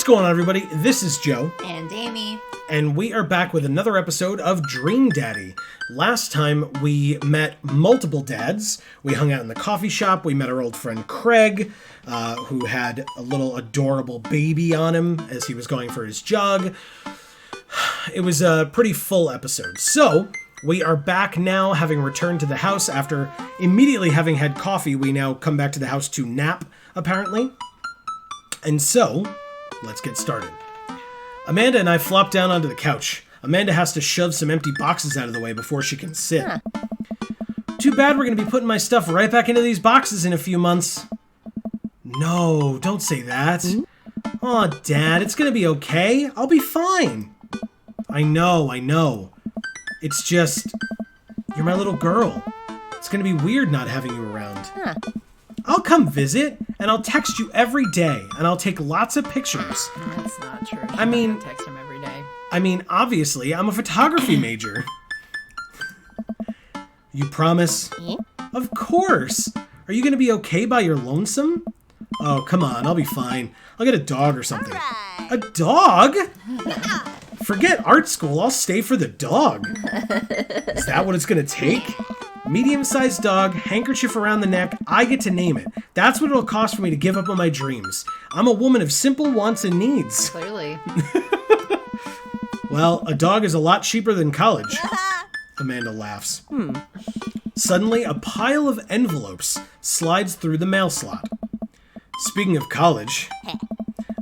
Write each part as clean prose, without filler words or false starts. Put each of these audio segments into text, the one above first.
going on, everybody? This is Joe. And Amy. And we are back with another episode of Dream Daddy. Last time we met multiple dads. We hung out in the coffee shop. We met our old friend Craig, who had a little adorable baby on him as he was going for his jog. It was a pretty full episode. So, we are back now, having returned to the house after immediately having had coffee. We now come back to the house to nap, apparently. And so, let's get started. Amanda and I flop down onto the couch. Amanda has to shove some empty boxes out of the way before she can sit. Huh. Too bad we're going to be putting my stuff right back into these boxes in a few months. No, don't say that. Aw, Dad, it's going to be okay. I'll be fine. I know. It's just, you're my little girl. It's going to be weird not having you around. Huh. I'll come visit, and I'll text you every day, and I'll take lots of pictures. That's not true. I mean, text him every day. Obviously, I'm a photography major. You promise? Yeah. Of course. Are you going to be okay by your lonesome? Oh, come on, I'll be fine. I'll get a dog or something. Right. A dog? Forget art school, I'll stay for the dog. Is that what it's going to take? Medium-sized dog, handkerchief around the neck, I get to name it. That's what it'll cost for me to give up on my dreams. I'm a woman of simple wants and needs. Clearly. Well, a dog is a lot cheaper than college. Amanda laughs. Suddenly, a pile of envelopes slides through the mail slot. Speaking of college,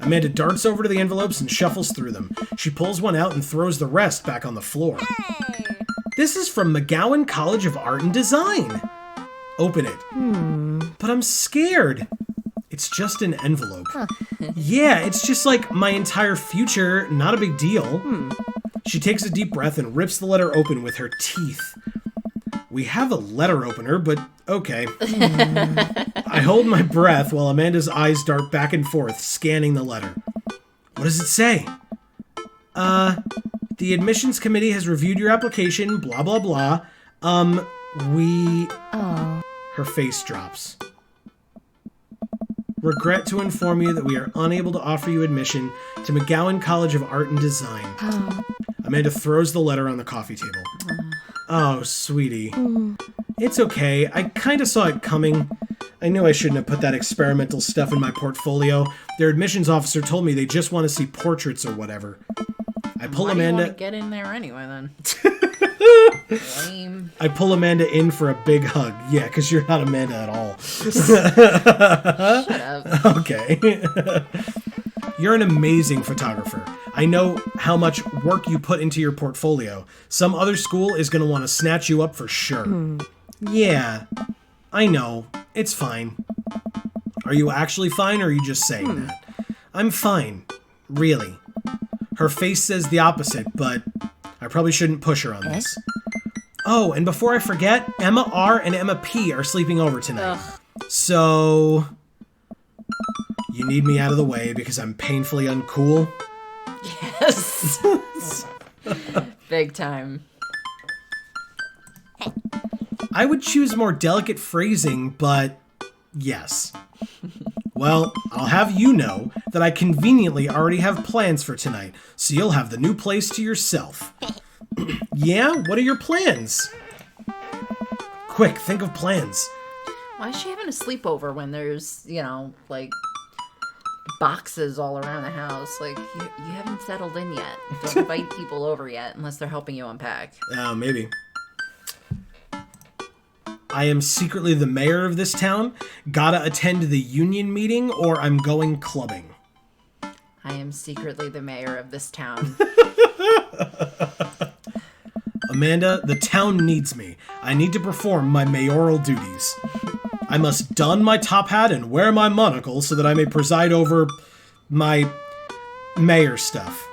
Amanda darts over to the envelopes and shuffles through them. She pulls one out and throws the rest back on the floor. This is from McGowan College of Art and Design. Open it. But I'm scared. It's just an envelope. Yeah, it's just like my entire future. Not a big deal. She takes a deep breath and rips the letter open with her teeth. We have a letter opener, but okay. I hold my breath while Amanda's eyes dart back and forth, scanning the letter. What does it say? The admissions committee has reviewed your application, blah, blah, blah. Her face drops. Regret to inform you that we are unable to offer you admission to McGowan College of Art and Design. Amanda throws the letter on the coffee table. Oh, sweetie. It's okay. I kind of saw it coming. I knew I shouldn't have put that experimental stuff in my portfolio. Their admissions officer told me they just want to see portraits or whatever. I pull Amanda. Why do you want to get in there anyway, then? Lame. I pull Amanda in for a big hug. Yeah, because you're not Amanda at all. Shut up. Okay. You're an amazing photographer. I know how much work you put into your portfolio. Some other school is going to want to snatch you up for sure. Yeah, I know. It's fine. Are you actually fine, or are you just saying that? I'm fine. Really. Her face says the opposite, but I probably shouldn't push her on this. Oh, and before I forget, Emma R. and Emma P. are sleeping over tonight. So, you need me out of the way because I'm painfully uncool? Yes. Big time. I would choose more delicate phrasing, but yes. Well, I'll have you know that I conveniently already have plans for tonight, so you'll have the new place to yourself. Yeah? What are your plans? Quick, think of plans. Why is she having a sleepover when there's, boxes all around the house? Like, you haven't settled in yet. Don't invite people over yet unless they're helping you unpack. Maybe. I am secretly the mayor of this town. Gotta attend the union meeting or I'm going clubbing. I am secretly the mayor of this town. Amanda, the town needs me. I need to perform my mayoral duties. I must don my top hat and wear my monocle so that I may preside over my mayor stuff.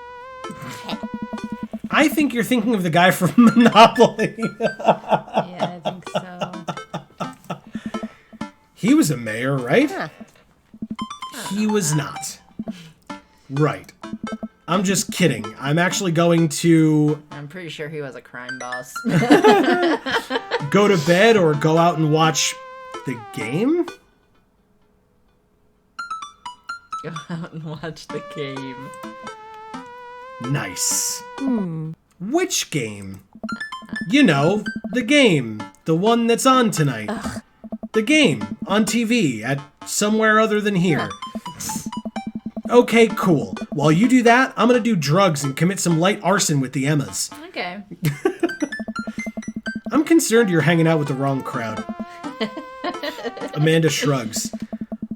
I think you're thinking of the guy from Monopoly. Yeah, I think so. He was a mayor, right? Huh. He was not. Right. I'm just kidding. I'm actually going to... I'm pretty sure he was a crime boss. Go to bed or go out and watch the game? Go out and watch the game. Nice. Which game? You know, the game. The one that's on tonight. Ugh. The game on TV at somewhere other than here. Okay, cool. While you do that, I'm gonna do drugs and commit some light arson with the Emmas. Okay. I'm concerned you're hanging out with the wrong crowd. Amanda shrugs.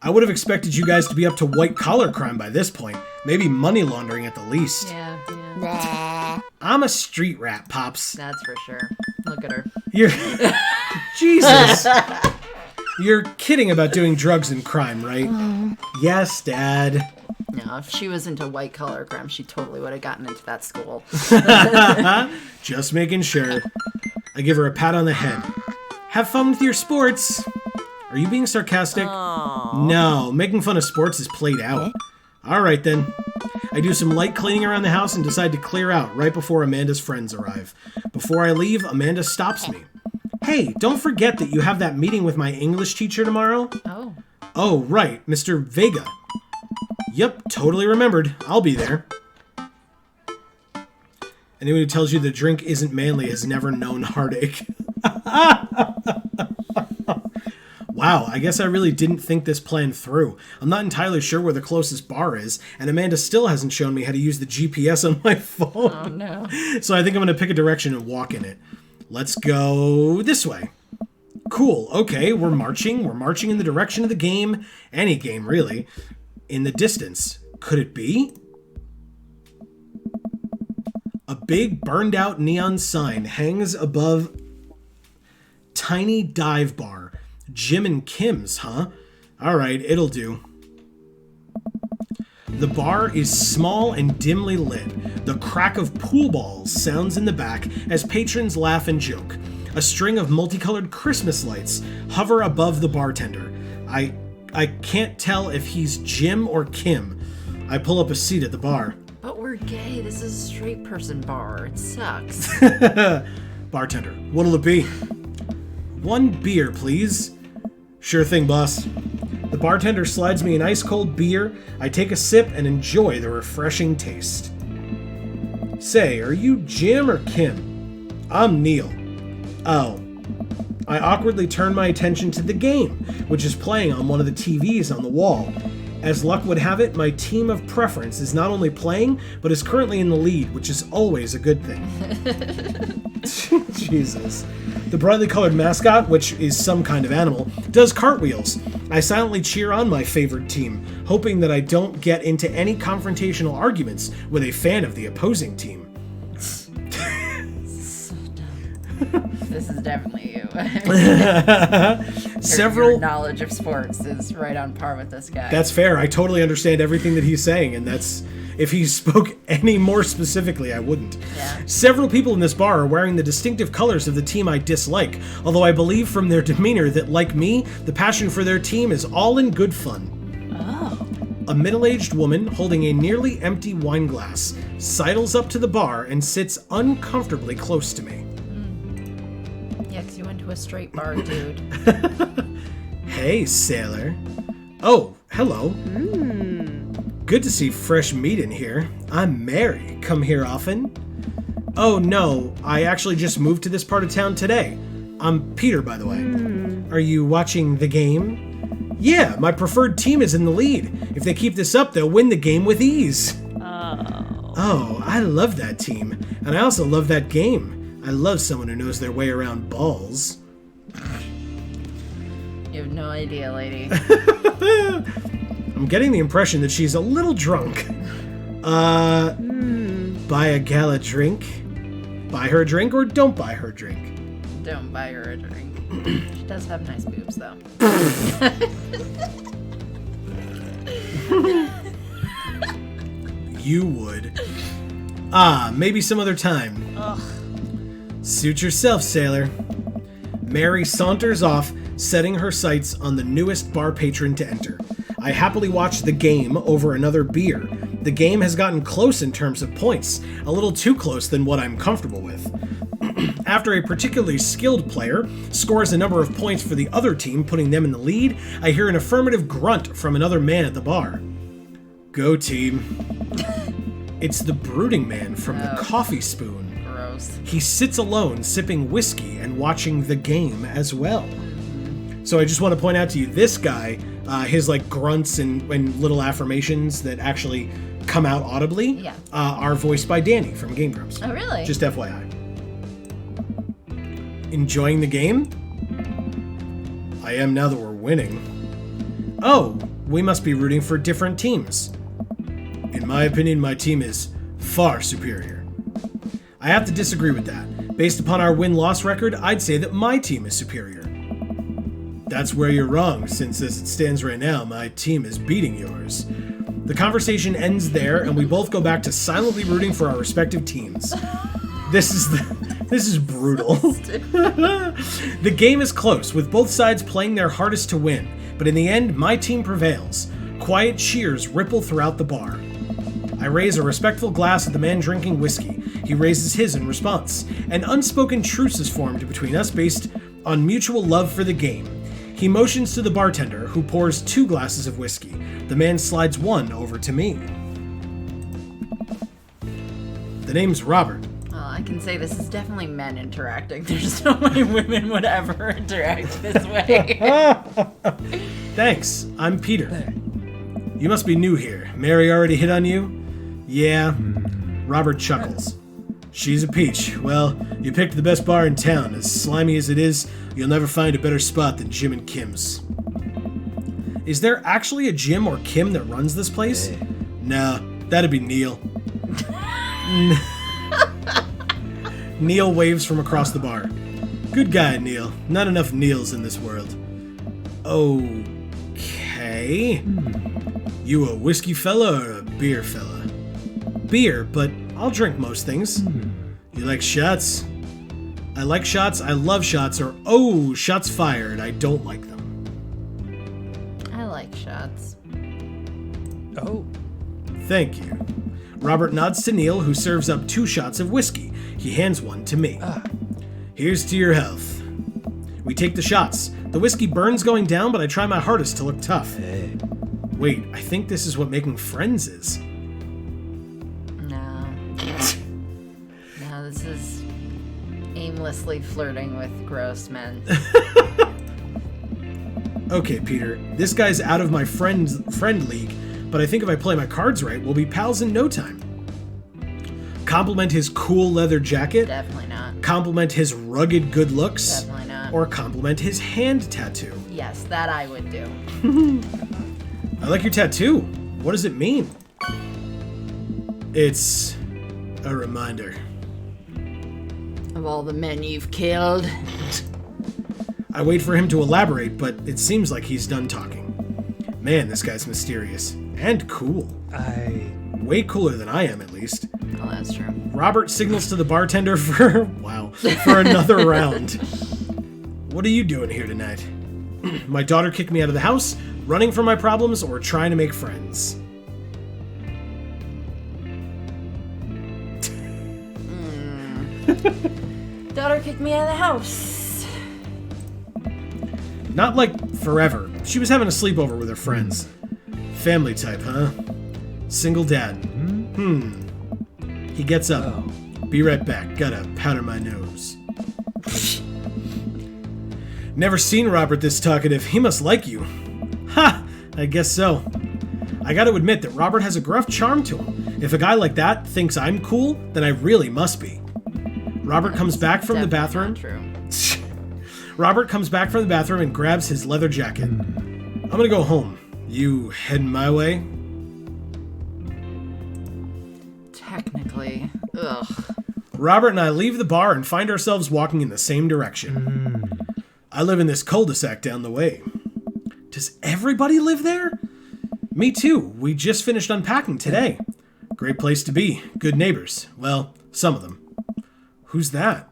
I would have expected you guys to be up to white-collar crime by this point. Maybe money laundering at the least. Yeah. Nah. I'm a street rat, Pops. That's for sure. Look at her. You're... Jesus. You're kidding about doing drugs and crime, right? Yes, Dad. No, if she was into white collar crime, she totally would have gotten into that school. Just making sure. I give her a pat on the head. Have fun with your sports. Are you being sarcastic? Aww. No, making fun of sports is played out. All right, then. I do some light cleaning around the house and decide to clear out right before Amanda's friends arrive. Before I leave, Amanda stops me. Hey, don't forget that you have that meeting with my English teacher tomorrow. Oh. Oh, right, Mr. Vega. Yep, totally remembered. I'll be there. Anyone who tells you the drink isn't manly has never known heartache. Wow, I guess I really didn't think this plan through. I'm not entirely sure where the closest bar is, and Amanda still hasn't shown me how to use the GPS on my phone. Oh, no. So I think I'm going to pick a direction and walk in it. Let's go this way. Cool, okay, we're marching. We're marching in the direction of the game. Any game, really. In the distance. Could it be? A big burned out neon sign hangs above tiny dive bar. Jim and Kim's, huh? Alright, it'll do. The bar is small and dimly lit. The crack of pool balls sounds in the back as patrons laugh and joke. A string of multicolored Christmas lights hover above the bartender. I can't tell if he's Jim or Kim. I pull up a seat at the bar. But we're gay. This is a straight person bar. It sucks. Bartender, what'll it be? 1 beer, please. Sure thing, boss. The bartender slides me an ice-cold beer. I take a sip and enjoy the refreshing taste. Say, are you Jim or Kim? I'm Neil. Oh. I awkwardly turn my attention to the game, which is playing on one of the TVs on the wall. As luck would have it, my team of preference is not only playing, but is currently in the lead, which is always a good thing. Jesus. The brightly colored mascot, which is some kind of animal, does cartwheels. I silently cheer on my favorite team, hoping that I don't get into any confrontational arguments with a fan of the opposing team. So dumb. This is definitely you. Your knowledge of sports is right on par with this guy. That's fair. I totally understand everything that he's saying, and that's... If he spoke any more specifically, I wouldn't. Yeah. Several people in this bar are wearing the distinctive colors of the team I dislike, although I believe from their demeanor that, like me, the passion for their team is all in good fun. Oh. A middle-aged woman holding a nearly empty wine glass sidles up to the bar and sits uncomfortably close to me. Yeah, because you went to a straight bar, dude. Hey, sailor. Oh, hello. Good to see fresh meat in here. I'm Mary. Come here often? Oh, no. I actually just moved to this part of town today. I'm Peter, by the way. Are you watching the game? Yeah, my preferred team is in the lead. If they keep this up, they'll win the game with ease. Oh, I love that team. And I also love that game. I love someone who knows their way around balls. You have no idea, lady. I'm getting the impression that she's a little drunk. Buy a gal a drink? Buy her a drink or don't buy her a drink? Don't buy her a drink. She does have nice boobs, though. You would. Maybe some other time. Ugh. Suit yourself, sailor. Mary saunters off, setting her sights on the newest bar patron to enter. I happily watch the game over another beer. The game has gotten close in terms of points, a little too close than what I'm comfortable with. After a particularly skilled player scores a number of points for the other team, putting them in the lead, I hear an affirmative grunt from another man at the bar. Go team. It's the brooding man from the coffee spoon. Gross. He sits alone sipping whiskey and watching the game as well. So I just want to point out to you, this guy, his like grunts and little affirmations that actually come out audibly are voiced by Danny from Game Grumps. Oh, really? Just FYI. Enjoying the game? I am now that we're winning. Oh, we must be rooting for different teams. In my opinion, my team is far superior. I have to disagree with that. Based upon our win-loss record, I'd say that my team is superior. That's where you're wrong, since as it stands right now, my team is beating yours. The conversation ends there, and we both go back to silently rooting for our respective teams. This is brutal. The game is close, with both sides playing their hardest to win, but in the end, my team prevails. Quiet cheers ripple throughout the bar. I raise a respectful glass at the man drinking whiskey. He raises his in response. An unspoken truce is formed between us based on mutual love for the game. He motions to the bartender, who pours 2 glasses of whiskey. The man slides one over to me. The name's Robert. Well, I can say this is definitely men interacting. There's no way women would ever interact this way. Thanks, I'm Peter. You must be new here. Mary already hit on you? Yeah. Robert chuckles. She's a peach. Well, you picked the best bar in town. As slimy as it is, you'll never find a better spot than Jim and Kim's. Is there actually a Jim or Kim that runs this place? Hey. Nah, that'd be Neil. Neil waves from across the bar. Good guy, Neil. Not enough Neils in this world. Okay. You a whiskey fella or a beer fella? Beer, but I'll drink most things. You like shots? I like shots, I love shots, or oh, shots fired, I don't like them. I like shots. Oh. Thank you. Robert nods to Neil, who serves up 2 shots of whiskey. He hands one to me. Here's to your health. We take the shots. The whiskey burns going down, but I try my hardest to look tough. Hey. Wait, I think this is what making friends is. No. No, this is aimlessly flirting with gross men. Okay, Peter, this guy's out of my friend league, but I think if I play my cards right, we'll be pals in no time. Compliment his cool leather jacket. Definitely not. Compliment his rugged good looks. Definitely not. Or compliment his hand tattoo. Yes, that I would do. I like your tattoo. What does it mean? It's a reminder. Of all the men you've killed. I wait for him to elaborate, but it seems like he's done talking. Man, this guy's mysterious. And cool. Way cooler than I am, at least. Oh, that's true. Robert signals to the bartender for another round. What are you doing here tonight? My daughter kicked me out of the house, running from my problems, or trying to make friends. Daughter kicked me out of the house. Not like forever. She was having a sleepover with her friends. Family type, huh? Single dad. He gets up. Be right back. Gotta powder my nose. Never seen Robert this talkative. He must like you. Ha! I guess so. I gotta admit that Robert has a gruff charm to him. If a guy like that thinks I'm cool, then I really must be. Robert comes back from the bathroom. Not true. Robert comes back from the bathroom and grabs his leather jacket. I'm gonna go home. You heading my way? Technically. Ugh. Robert and I leave the bar and find ourselves walking in the same direction. I live in this cul-de-sac down the way. Does everybody live there? Me too. We just finished unpacking today. Great place to be. Good neighbors. Well, some of them. Who's that?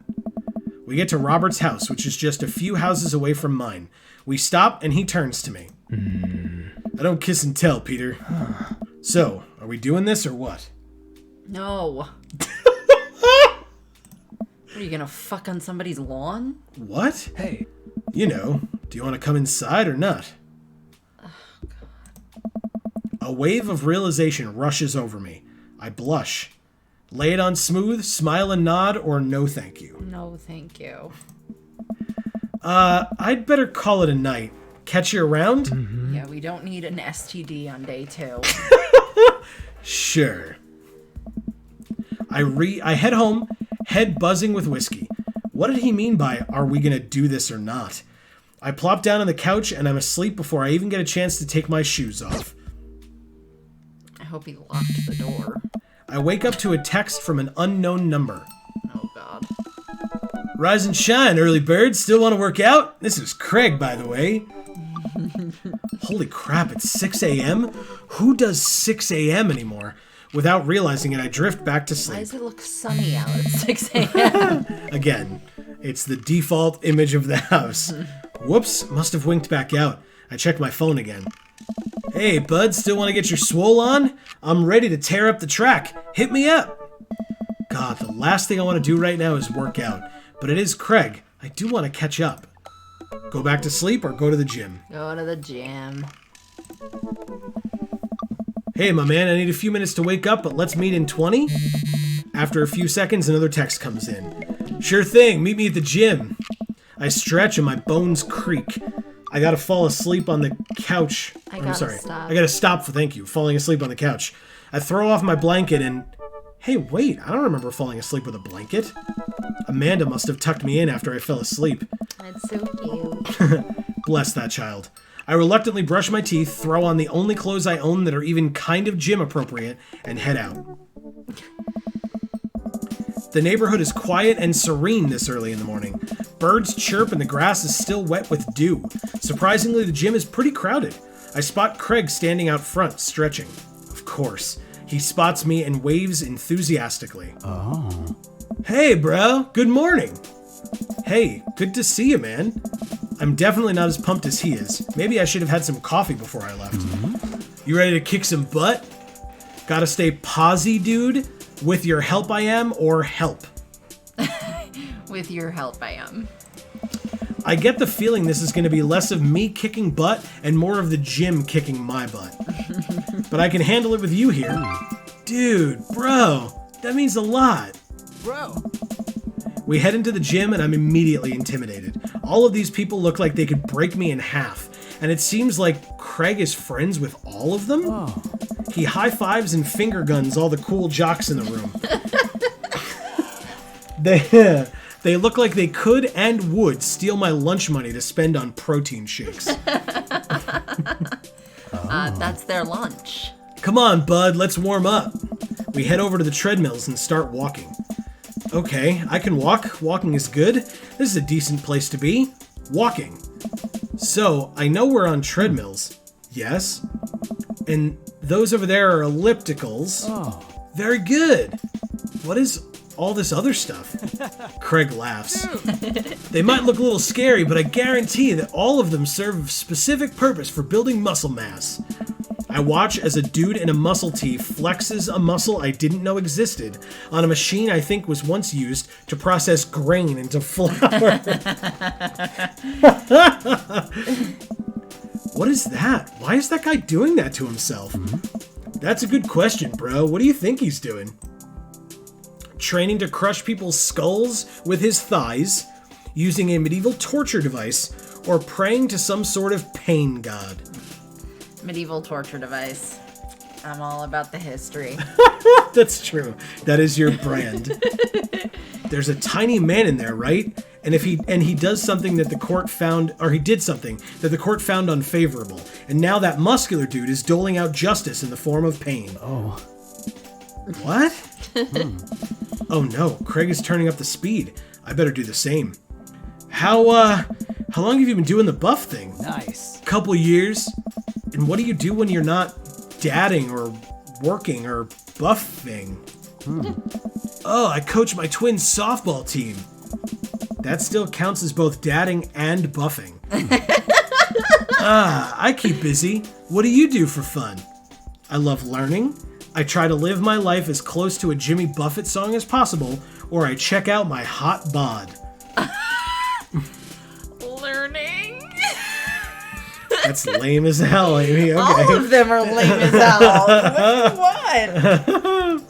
We get to Robert's house, which is just a few houses away from mine. We stop and he turns to me. I don't kiss and tell, Peter. So, are we doing this or what? No. Are you gonna fuck on somebody's lawn? What? Hey. You know, do you want to come inside or not? Oh, God. A wave of realization rushes over me. I blush. Lay it on smooth, smile and nod, or no thank you. No, thank you. I'd better call it a night. Catch you around? Mm-hmm. Yeah, we don't need an STD on day 2. Sure. I head home, head buzzing with whiskey. What did he mean by, are we gonna do this or not? I plop down on the couch and I'm asleep before I even get a chance to take my shoes off. I hope he locked the door. I wake up to a text from an unknown number. Oh, God. Rise and shine, early bird. Still want to work out? This is Craig, by the way. Holy crap, it's 6 a.m.? Who does 6 a.m. anymore? Without realizing it, I drift back to Why sleep. does it look sunny out at 6 a.m.? Again, it's the default image of the house. Whoops, must have winked back out. I check my phone again. Hey, bud, still want to get your swole on? I'm ready to tear up the track. Hit me up. God, the last thing I want to do right now is work out. But it is Craig. I do want to catch up. Go back to sleep or go to the gym? Go to the gym. Hey, my man, I need a few minutes to wake up, but let's meet in 20? After a few seconds, another text comes in. Sure thing, meet me at the gym. I stretch and my bones creak. I gotta fall asleep on the couch. Stop. I gotta stop for thank you, falling asleep on the couch. I throw off my blanket and... Hey, wait, I don't remember falling asleep with a blanket. Amanda must have tucked me in after I fell asleep. That's so cute. Bless that child. I reluctantly brush my teeth, throw on the only clothes I own that are even kind of gym appropriate, and head out. The neighborhood is quiet and serene this early in the morning. Birds chirp and the grass is still wet with dew. Surprisingly, the gym is pretty crowded. I spot Craig standing out front, stretching. Of course. He spots me and waves enthusiastically. Oh. Hey, bro. Good morning. Hey, good to see you, man. I'm definitely not as pumped as he is. Maybe I should have had some coffee before I left. Mm-hmm. You ready to kick some butt? Gotta stay posy, dude. With your help I am, or help? With your help, I am. I get the feeling this is going to be less of me kicking butt and more of the gym kicking my butt. But I can handle it with you here. Dude, bro, that means a lot. Bro. We head into the gym and I'm immediately intimidated. All of these people look like they could break me in half. And it seems like Craig is friends with all of them? Oh. He high-fives and finger guns all the cool jocks in the room. They look like they could and would steal my lunch money to spend on protein shakes. That's their lunch. Come on, bud, let's warm up. We head over to the treadmills and start walking. Okay, I can walk. Walking is good. This is a decent place to be. Walking. So, I know we're on treadmills. Yes. And those over there are ellipticals. Oh. Very good. What is all this other stuff? Craig laughs. They might look a little scary, but I guarantee that all of them serve a specific purpose for building muscle mass. I watch as a dude in a muscle tee flexes a muscle I didn't know existed on a machine I think was once used to process grain into flour. What is that? Why is that guy doing that to himself? That's a good question, bro. What do you think he's doing? Training to crush people's skulls with his thighs, using a medieval torture device, or praying to some sort of pain god? Medieval torture device. I'm all about the history. That's true. That is your brand. There's a tiny man in there, right? And he does something that the court found, or he did something that the court found unfavorable. And now that muscular dude is doling out justice in the form of pain. Oh. What? Oh no, Craig is turning up the speed. I better do the same. How long have you been doing the buff thing? Nice. Couple years. And what do you do when you're not dadding or working or buffing? Oh, I coach my twins' softball team. That still counts as both dadding and buffing. I keep busy. What do you do for fun? I love learning. I try to live my life as close to a Jimmy Buffett song as possible, or I check out my hot bod. Learning. That's lame as hell, Amy. Okay. All of them are lame as hell. What?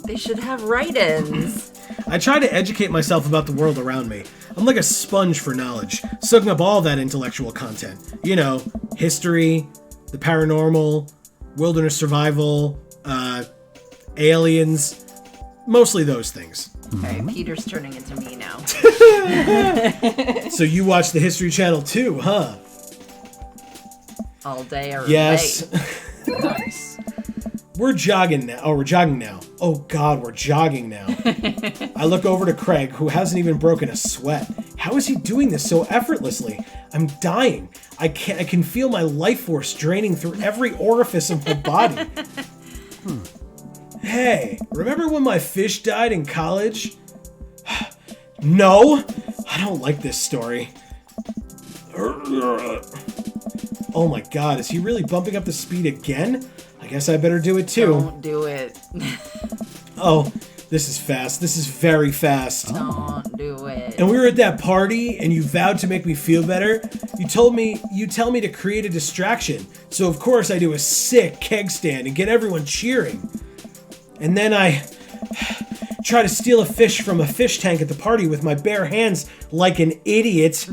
They should have write-ins. I try to educate myself about the world around me. I'm like a sponge for knowledge, soaking up all that intellectual content. You know, history, the paranormal, wilderness survival, aliens, mostly those things. Okay, Peter's turning into me now. So you watch the History Channel too, huh? All day, every Yes. day. Nice. We're jogging now. Oh, we're jogging now. Oh, God, we're jogging now. I look over to Craig, who hasn't even broken a sweat. How is he doing this so effortlessly? I'm dying. I can feel my life force draining through every orifice of my body. Hey, remember when my fish died in college? No, I don't like this story. Oh my God, is he really bumping up the speed again? I guess I better do it too. Don't do it. Oh, this is fast. This is very fast. Don't do it. And we were at that party, and you vowed to make me feel better. You tell me to create a distraction. So of course I do a sick keg stand and get everyone cheering. And then I try to steal a fish from a fish tank at the party with my bare hands like an idiot.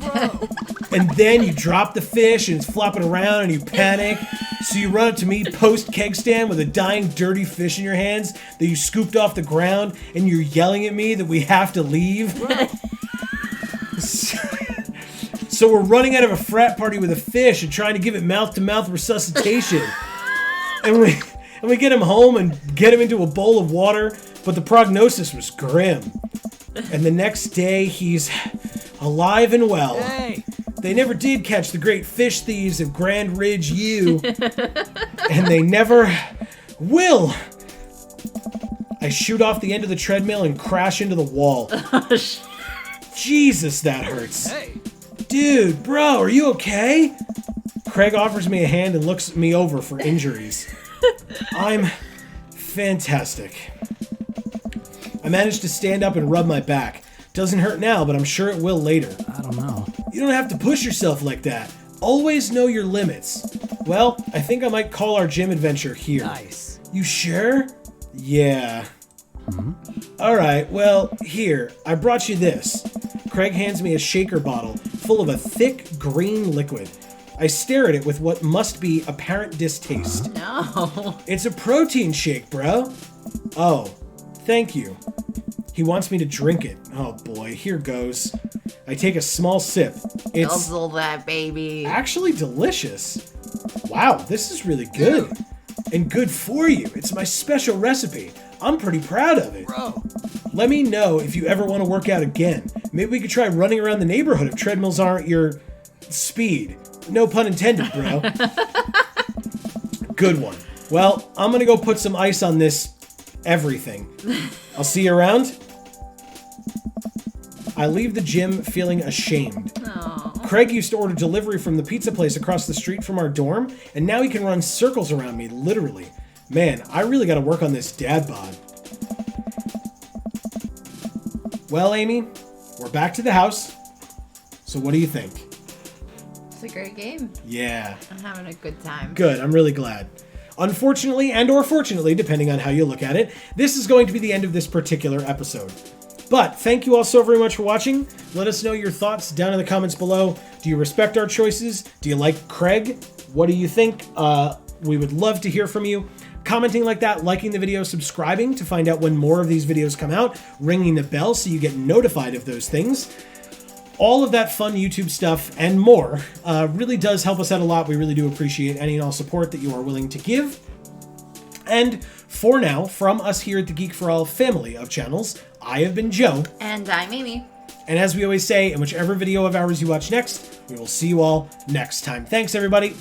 And then you drop the fish and it's flopping around and you panic. So you run up to me post keg stand with a dying dirty fish in your hands that you scooped off the ground, and you're yelling at me that we have to leave. So we're running out of a frat party with a fish and trying to give it mouth-to-mouth resuscitation. And we get him home and get him into a bowl of water, but the prognosis was grim. And the next day, he's alive and well. Hey. They never did catch the great fish thieves of Grand Ridge U. And they never will. I shoot off the end of the treadmill and crash into the wall. Jesus, that hurts. Hey. Dude, bro, are you okay? Craig offers me a hand and looks me over for injuries. I'm fantastic. I managed to stand up and rub my back. Doesn't hurt now, but I'm sure it will later. I don't know. You don't have to push yourself like that. Always know your limits. Well, I think I might call our gym adventure here. Nice. You sure? Yeah. Alright, well, here, I brought you this. Craig hands me a shaker bottle full of a thick green liquid. I stare at it with what must be apparent distaste. No. It's a protein shake, bro. Oh, thank you. He wants me to drink it. Oh boy, here goes. I take a small sip. It's Guzzle that baby. actually delicious. Wow, this is really good. And good for you. It's my special recipe. I'm pretty proud of it. Bro. Let me know if you ever want to work out again. Maybe we could try running around the neighborhood if treadmills aren't your speed. No pun intended, bro. Good one. Well, I'm gonna go put some ice on this everything. I'll see you around. I leave the gym feeling ashamed. Oh. Craig used to order delivery from the pizza place across the street from our dorm, and now he can run circles around me, literally. Man, I really gotta work on this dad bod. Well, Amy, we're back to the house. So what do you think? It's a great game. Yeah. I'm having a good time. Good, I'm really glad. Unfortunately, and or fortunately, depending on how you look at it, this is going to be the end of this particular episode. But thank you all so very much for watching. Let us know your thoughts down in the comments below. Do you respect our choices? Do you like Craig? What do you think? We would love to hear from you. Commenting like that, liking the video, subscribing to find out when more of these videos come out, ringing the bell so you get notified of those things. All of that fun YouTube stuff and more really does help us out a lot. We really do appreciate any and all support that you are willing to give. And for now, from us here at the Geek for All family of channels, I have been Joe. And I'm Amy. And as we always say, in whichever video of ours you watch next, we will see you all next time. Thanks, everybody.